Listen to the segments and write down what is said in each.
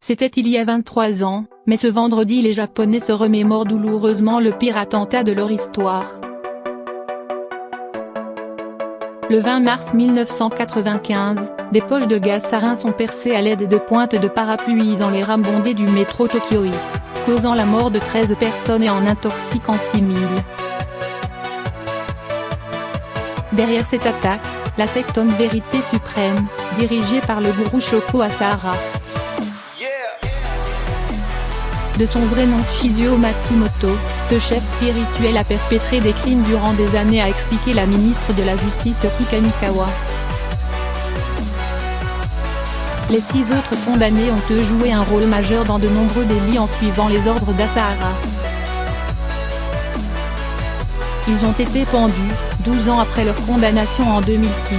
C'était il y a 23 ans, mais ce vendredi les Japonais se remémorent douloureusement le pire attentat de leur histoire. Le 20 mars 1995, des poches de gaz sarin sont percées à l'aide de pointes de parapluie dans les rames bondées du métro Tokyo, causant la mort de 13 personnes et en intoxiquant 6000. Derrière cette attaque, la secte Homme Vérité Suprême, dirigée par le gourou Shoko Asahara. De son vrai nom Chizio Matsumoto, ce chef spirituel a perpétré des crimes durant des années, a expliqué la ministre de la Justice Yoki Kamikawa. Les 6 autres condamnés ont eux joué un rôle majeur dans de nombreux délits en suivant les ordres d'Asahara. Ils ont été pendus, 12 ans après leur condamnation en 2006.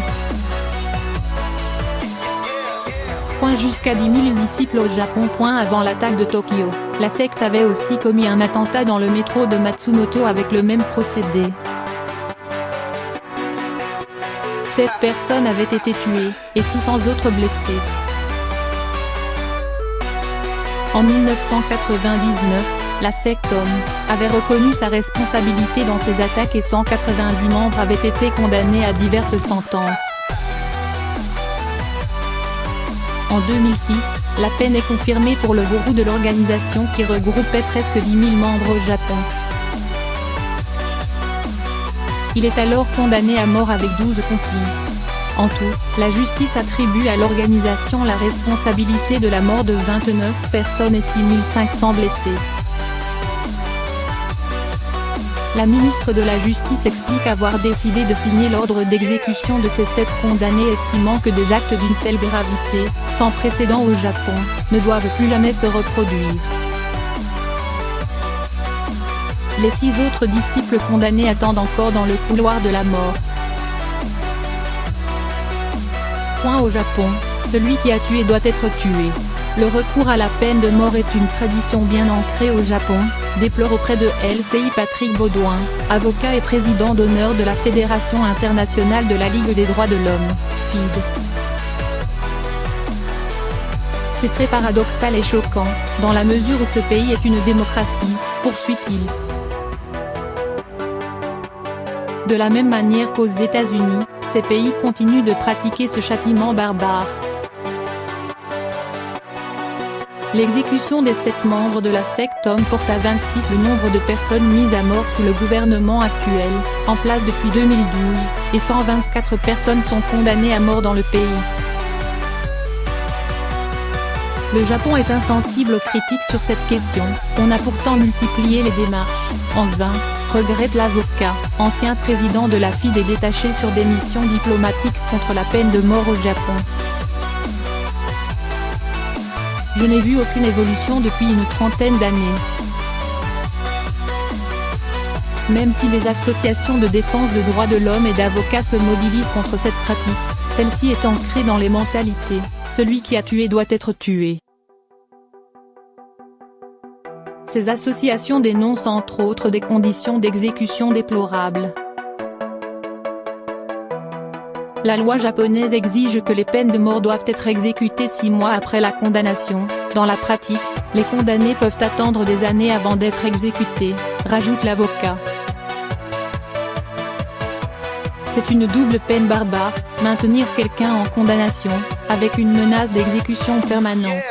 Jusqu'à 10 000 disciples au Japon. Avant l'attaque de Tokyo, la secte avait aussi commis un attentat dans le métro de Matsumoto avec le même procédé. 7 personnes avaient été tuées, et 600 autres blessées. En 1999, la secte Homme avait reconnu sa responsabilité dans ces attaques et 190 membres avaient été condamnés à diverses sentences. En 2006, la peine est confirmée pour le gourou de l'organisation qui regroupait presque 10 000 membres au Japon. Il est alors condamné à mort avec 12 complices. En tout, la justice attribue à l'organisation la responsabilité de la mort de 29 personnes et 6 500 blessés. La ministre de la Justice explique avoir décidé de signer l'ordre d'exécution de ces 7 condamnés, estimant que des actes d'une telle gravité, sans précédent au Japon, ne doivent plus jamais se reproduire. Les 6 autres disciples condamnés attendent encore dans le couloir de la mort. Au Japon, celui qui a tué doit être tué. Le recours à la peine de mort est une tradition bien ancrée au Japon, déplore auprès de LCI Patrick Baudouin, avocat et président d'honneur de la Fédération internationale de la Ligue des droits de l'homme, FID. C'est très paradoxal et choquant, dans la mesure où ce pays est une démocratie, poursuit-il. De la même manière qu'aux États-Unis, ces pays continuent de pratiquer ce châtiment barbare. L'exécution des 7 membres de la secte Homme porte à 26 le nombre de personnes mises à mort sous le gouvernement actuel, en place depuis 2012, et 124 personnes sont condamnées à mort dans le pays. Le Japon est insensible aux critiques sur cette question, on a pourtant multiplié les démarches, en vain, regrette l'avocat, ancien président de la FID et détaché sur des missions diplomatiques contre la peine de mort au Japon. Je n'ai vu aucune évolution depuis une trentaine d'années. Même si les associations de défense de droits de l'homme et d'avocats se mobilisent contre cette pratique, celle-ci est ancrée dans les mentalités, celui qui a tué doit être tué. Ces associations dénoncent entre autres des conditions d'exécution déplorables. La loi japonaise exige que les peines de mort doivent être exécutées 6 mois après la condamnation. Dans la pratique, les condamnés peuvent attendre des années avant d'être exécutés, rajoute l'avocat. C'est une double peine barbare, maintenir quelqu'un en condamnation, avec une menace d'exécution permanente.